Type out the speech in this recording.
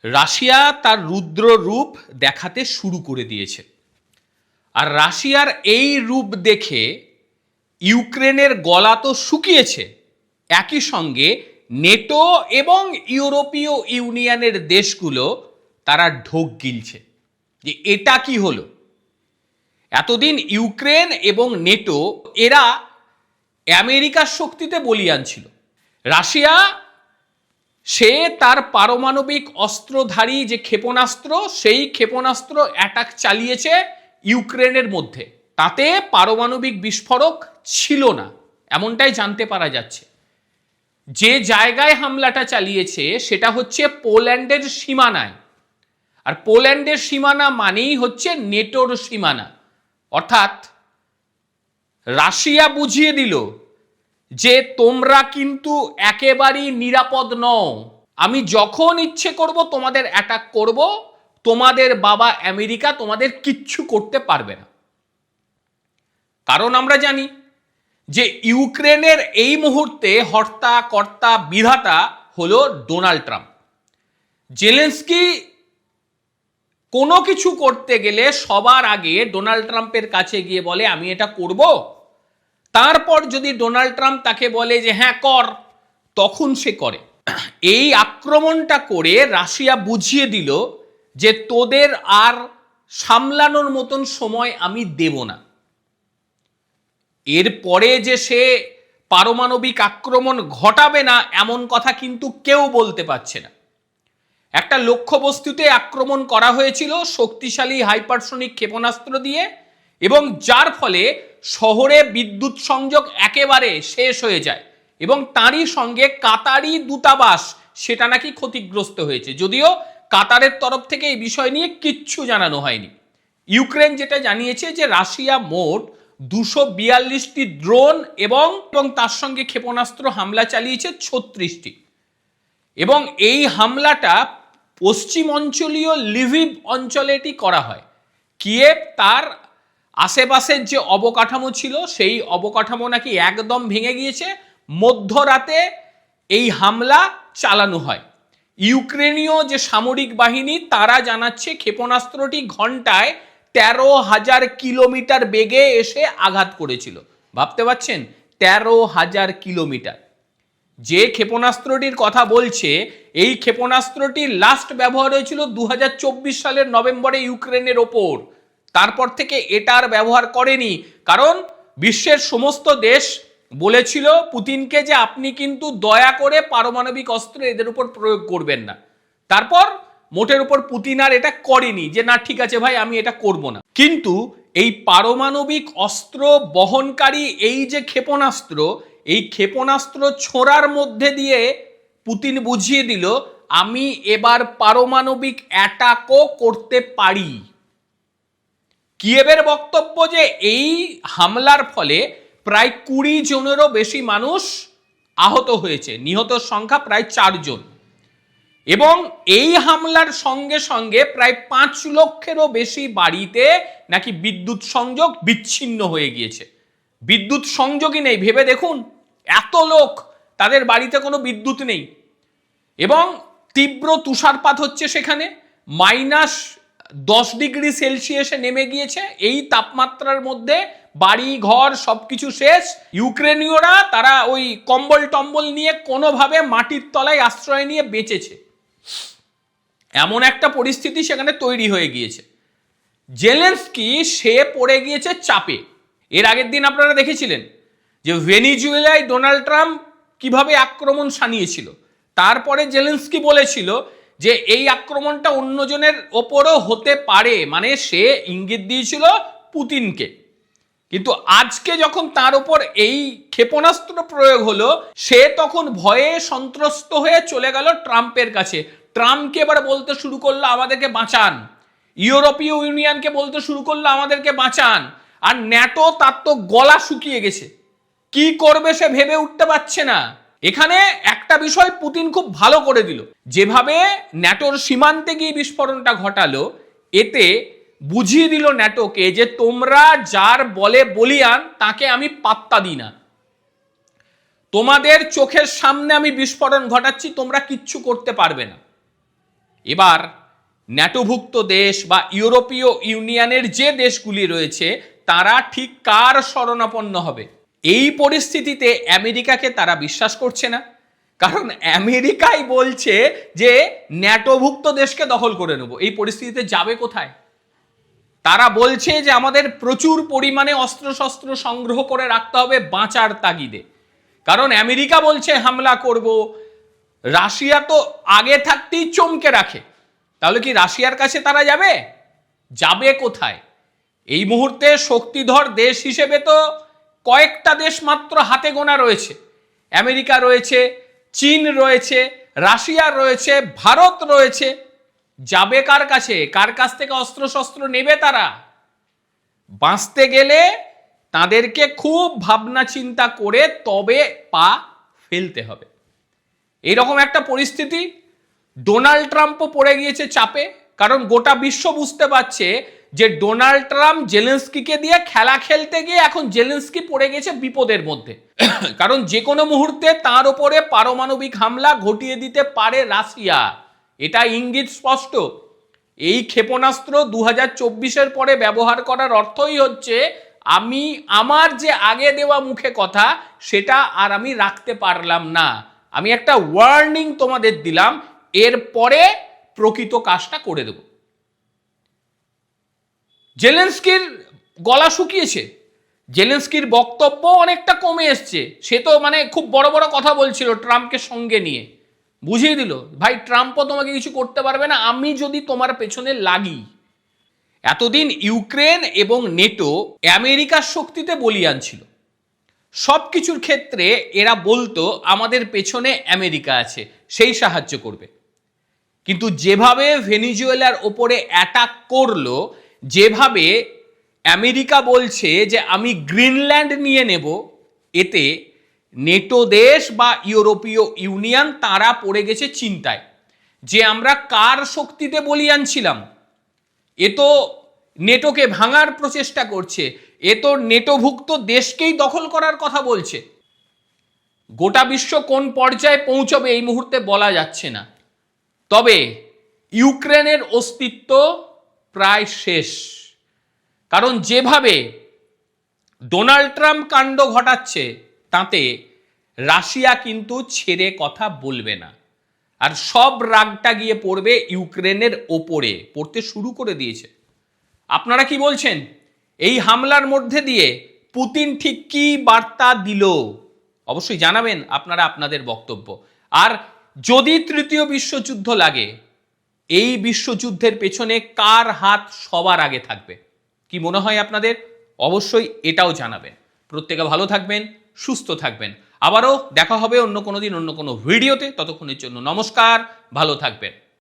Russia তার রুদ্র রূপ দেখাতে শুরু করে দিয়েছে। আর রাশিয়ার এই রূপ দেখে ইউক্রেনের গলা তো শুকিয়েছে, একই সঙ্গে নেটো এবং ইউরোপীয় ইউনিয়নের দেশগুলো তারা ঢোক গিলছে যে এটা কি হলো। এতদিন ইউক্রেন এবং নেটো এরা আমেরিকার শক্তিতে বলীয়ান ছিল। রাশিয়া সে তার পারমাণবিক অস্ত্রধারী যে ক্ষেপণাস্ত্র, সেই ক্ষেপণাস্ত্র অ্যাটাক চালিয়েছে ইউক্রেনের মধ্যে। তাতে পারমাণবিক বিস্ফোরক ছিল না, এমনটাই জানতে পারা যাচ্ছে। যে জায়গায় হামলাটা চালিয়েছে সেটা হচ্ছে পোল্যান্ডের সীমানায়। আর পোল্যান্ডের সীমানা মানেই হচ্ছে নেটোর সীমানা। অর্থাৎ রাশিয়া বুঝিয়ে দিল যে তোমরা কিন্তু একেবারেই নিরাপদ নও, আমি যখন ইচ্ছে করব তোমাদের অ্যাটাক করব, তোমাদের বাবা আমেরিকা তোমাদের কিচ্ছু করতে পারবে না। কারণ আমরা জানি যে ইউক্রেনের এই মুহূর্তে হর্তা কর্তা বিধাতা হলো ডোনাল্ড ট্রাম্প। জেলেনস্কি কোনো কিছু করতে গেলে সবার আগে ডোনাল্ড ট্রাম্পের কাছে গিয়ে বলে আমি এটা করব, তারপর যদি ডোনাল্ড ট্রাম্প তাকে বলে যে হ্যাঁ কর, তখন সে করে। এই আক্রমণটা করে রাশিয়া বুঝিয়ে দিল যে তোদের আর সামলানোর মতন সময় আমি দেব না। এরপরে যে সে পারমাণবিক আক্রমণ ঘটাবে না এমন কথা কিন্তু কেউ বলতে পারছে না। একটা লক্ষ্যবস্তুতে আক্রমণ করা হয়েছিল শক্তিশালী হাইপারসোনিক ক্ষেপণাস্ত্র দিয়ে, এবং যার ফলে শহরে বিদ্যুৎ সংযোগ একেবারে শেষ হয়ে যায়, এবং তারই সঙ্গে কাতারি দূতাবাস সেটা নাকি ক্ষতিগ্রস্ত হয়েছে। যদিও কাতারের তরফ থেকে এই বিষয় নিয়ে কিচ্ছু জানানো হয়নি। ইউক্রেন যেটা জানিয়েছে যে রাশিয়া মোট 242টি ড্রোন এবং তার সঙ্গে ক্ষেপণাস্ত্র হামলা চালিয়েছে 36টি। এবং এই হামলাটা পশ্চিম অঞ্চলীয় লিভিভ অঞ্চলে এটি করা হয়। কিয়েভ তার আশেপাশের যে অবকাঠামো ছিল সেই অবকাঠামো নাকি একদম ভেঙে গিয়েছে। মধ্যরাতে এই হামলা চালানো হয়। ইউক্রেনীয় যে সামরিক বাহিনী তারা জানাচ্ছে ক্ষেপণাস্ত্রটি ঘন্টায় 13,000 কিলোমিটার বেগে এসে আঘাত করেছিল। ভাবতে পারছেন, 13,000 কিলোমিটার। যে ক্ষেপণাস্ত্রটির কথা বলছে এই ক্ষেপণাস্ত্রটি লাস্ট ব্যবহার হয়েছিল 2024 সালের নভেম্বরে ইউক্রেনের ওপর। তারপর থেকে এটার ব্যবহার করেনি, কারণ বিশ্বের সমস্ত দেশ বলেছিল পুতিনকে যে আপনি কিন্তু দয়া করে পারমাণবিক অস্ত্র এদের উপর প্রয়োগ করবেন না। তারপর মোটের উপর পুতিন আর এটা করেনি, যে না ঠিক আছে ভাই আমি এটা করব না। কিন্তু এই পারমাণবিক অস্ত্র বহনকারী এই যে ক্ষেপণাস্ত্র, এই ক্ষেপণাস্ত্র ছোঁড়ার মধ্যে দিয়ে পুতিন বুঝিয়ে দিল আমি এবার পারমাণবিক অ্যাটাকও করতে পারি। কিয়েভের বক্তব্য যে এই হামলার ফলে প্রায় 20 জনেরও বেশি মানুষ আহত হয়েছে, নিহতর সংখ্যা প্রায় 4 জন। এবং এই হামলার সঙ্গে সঙ্গে প্রায় 5 লক্ষেরও বেশি বাড়িতে নাকি বিদ্যুৎ সংযোগ বিচ্ছিন্ন হয়ে গিয়েছে। বিদ্যুৎ সংযোগই নেই, ভেবে দেখুন, এত লোক তাদের বাড়িতে কোনো বিদ্যুৎ নেই। এবং তীব্র তুষারপাত হচ্ছে সেখানে, -10 ডিগ্রি সেলসিয়াসে নেমে গিয়েছে। এই তাপমাত্রার মধ্যে বাড়ি ঘর সবকিছু শেষ। ইউক্রেনীয়রা তারা ওই কম্বল টম্বল নিয়ে কোনোভাবে মাটির তলায় আশ্রয় নিয়ে বেঁচেছে। এমন একটা পরিস্থিতি সেখানে তৈরি হয়ে গিয়েছে। জেলেনস্কি সে পড়ে গিয়েছে চাপে। এর আগের দিন আপনারা দেখেছিলেন যে ভেনিজুয়েলায় ডোনাল্ড ট্রাম্প কিভাবে আক্রমণ শানিয়েছিল। তারপরে জেলেনস্কি বলেছিল যে এই আক্রমণটা অন্যজনের ওপরও হতে পারে, মানে সে ইঙ্গিত দিয়েছিল পুতিনকে। কিন্তু আজকে যখন তার উপর এই ক্ষেপণাস্ত্র প্রয়োগ হলো, সে তখন ভয়ে সন্ত্রস্ত হয়ে চলে গেল ট্রাম্পের কাছে। ট্রাম্পকে এবার বলতে শুরু করলো আমাদেরকে বাঁচান, ইউরোপীয় ইউনিয়নকে বলতে শুরু করলো আমাদেরকে বাঁচান। আর ন্যাটো তার তো গলা শুকিয়ে গেছে, কি করবে সে ভেবে উঠতে পারছে না। এখানে একটা বিষয় পুতিন খুব ভালো করে দিল, যেভাবে ন্যাটোর সীমান্তে গিয়ে বিস্ফোরণটা ঘটালো, এতে বুঝিয়ে দিল ন্যাটোকে যে তোমরা যার বলে বলিয়ান তাকে আমি পাত্তা দিই না, তোমাদের চোখের সামনে আমি বিস্ফোরণ ঘটাচ্ছি, তোমরা কিচ্ছু করতে পারবে না। এবার ন্যাটোভুক্ত দেশ বা ইউরোপীয় ইউনিয়নের যে দেশগুলি রয়েছে তারা ঠিক কার শরণাপন্ন হবে? এই পরিস্থিতিতে আমেরিকাকে তারা বিশ্বাস করছে না, কারণ আমেরিকাই বলছে যে ন্যাটোভুক্ত দেশকে দখল করে নেব। এই পরিস্থিতিতে যাবে কোথায়? তারা বলছে যে আমাদের প্রচুর পরিমাণে অস্ত্রশস্ত্র সংগ্রহ করে রাখতে হবে বাঁচার তাগিদে, কারণ আমেরিকা বলছে হামলা করব। রাশিয়া তো আগে থাকতেই চমকে রাখে, তাহলে কি রাশিয়ার কাছে তারা যাবে? যাবে কোথায়? এই মুহূর্তে শক্তিধর দেশ হিসেবে তো কয়েকটা দেশ মাত্র হাতে গোনা রয়েছে। আমেরিকা রয়েছে, চীন রয়েছে, রাশিয়া রয়েছে, ভারত রয়েছে। যাবে কার কাছে? কার কাছ থেকে অস্ত্রশস্ত্র নেবে তারা? বাঁচতে গেলে তাদেরকে খুব ভাবনা চিন্তা করে তবে পা ফেলতে হবে। এইরকম একটা পরিস্থিতি। ডোনাল্ড ট্রাম্পও পড়ে গিয়েছে চাপে, কারণ গোটা বিশ্ব বুঝতে পারছে যে ডোনাল্ড ট্রাম্প জেলেন্সকিকে দিয়ে খেলা খেলতে গিয়ে এখন জেলেন্সকি পড়ে গেছে বিপদের মধ্যে। কারণ যে কোনো মুহূর্তে তার উপরে পারমাণবিক হামলা ঘটিয়ে দিতে পারে রাশিয়া, এটা ইঙ্গিত স্পষ্ট। এই ক্ষেপণাস্ত্র 2024-এর পরে ব্যবহার করার অর্থই হচ্ছে আমি আমার যে আগে দেওয়া মুখে কথা সেটা আর আমি রাখতে পারলাম না, আমি একটা ওয়ার্নিং তোমাদের দিলাম, এরপরে প্রকৃত কাজটা করে দেব। জেলেন্সকির গলা শুকিয়েছে, জেলেন্সকির বক্তব্য অনেকটা কমে এসছে। সে তো মানে খুব বড় বড় কথা বলছিল ট্রাম্পকে সঙ্গে নিয়ে, বুঝিয়ে দিল ভাই ট্রাম্পও তোমাকে কিছু করতে পারবে না আমি যদি তোমার পেছনে লাগি। এতদিন ইউক্রেন এবং নেটো আমেরিকার শক্তিতে বলিয়ান ছিল, সব কিছুর ক্ষেত্রে এরা বলতো আমাদের পেছনে আমেরিকা আছে, সেই সাহায্য করবে। কিন্তু যেভাবে ভেনিজুয়েলার ওপরে অ্যাটাক করলো, যেভাবে আমেরিকা বলছে যে আমি গ্রিনল্যান্ড নিয়ে নেব, এতে নেটো দেশ বা ইউরোপীয় ইউনিয়ন তারা পড়ে গেছে চিন্তায় যে আমরা কার শক্তিতে বলিয়ান ছিলাম। এ তো নেটোকে ভাঙার প্রচেষ্টা করছে, এ তো নেটোভুক্ত দেশকেই দখল করার কথা বলছে। গোটা বিশ্ব কোন পর্যায়ে পৌঁছবে এই মুহূর্তে বলা যাচ্ছে না, তবে ইউক্রেনের অস্তিত্ব প্রায় শেষ। কারণ যেভাবে ডোনাল্ড ট্রাম্প কাণ্ড ঘটাচ্ছে তাতে রাশিয়া কিন্তু ছেড়ে কথা বলবে না, আর সব রাগটা গিয়ে পড়বে ইউক্রেনের ওপরে, পড়তে শুরু করে দিয়েছে। আপনারা কি বলছেন? এই হামলার মধ্যে দিয়ে পুতিন ঠিক কি বার্তা দিল? অবশ্যই জানাবেন আপনারা আপনাদের বক্তব্য। আর যদি তৃতীয় বিশ্বযুদ্ধ লাগে, এই বিশ্বযুদ্ধের পেছনে কার হাত সবার আগে থাকবে? কি মনে হয় আপনাদের? অবশ্যই এটাও জানাবেন। প্রত্যেকে ভালো থাকবেন, সুস্থ থাকবেন। আবারও দেখা হবে অন্য কোনো দিন অন্য কোনো ভিডিওতে। ততক্ষণের জন্য নমস্কার, ভালো থাকবেন।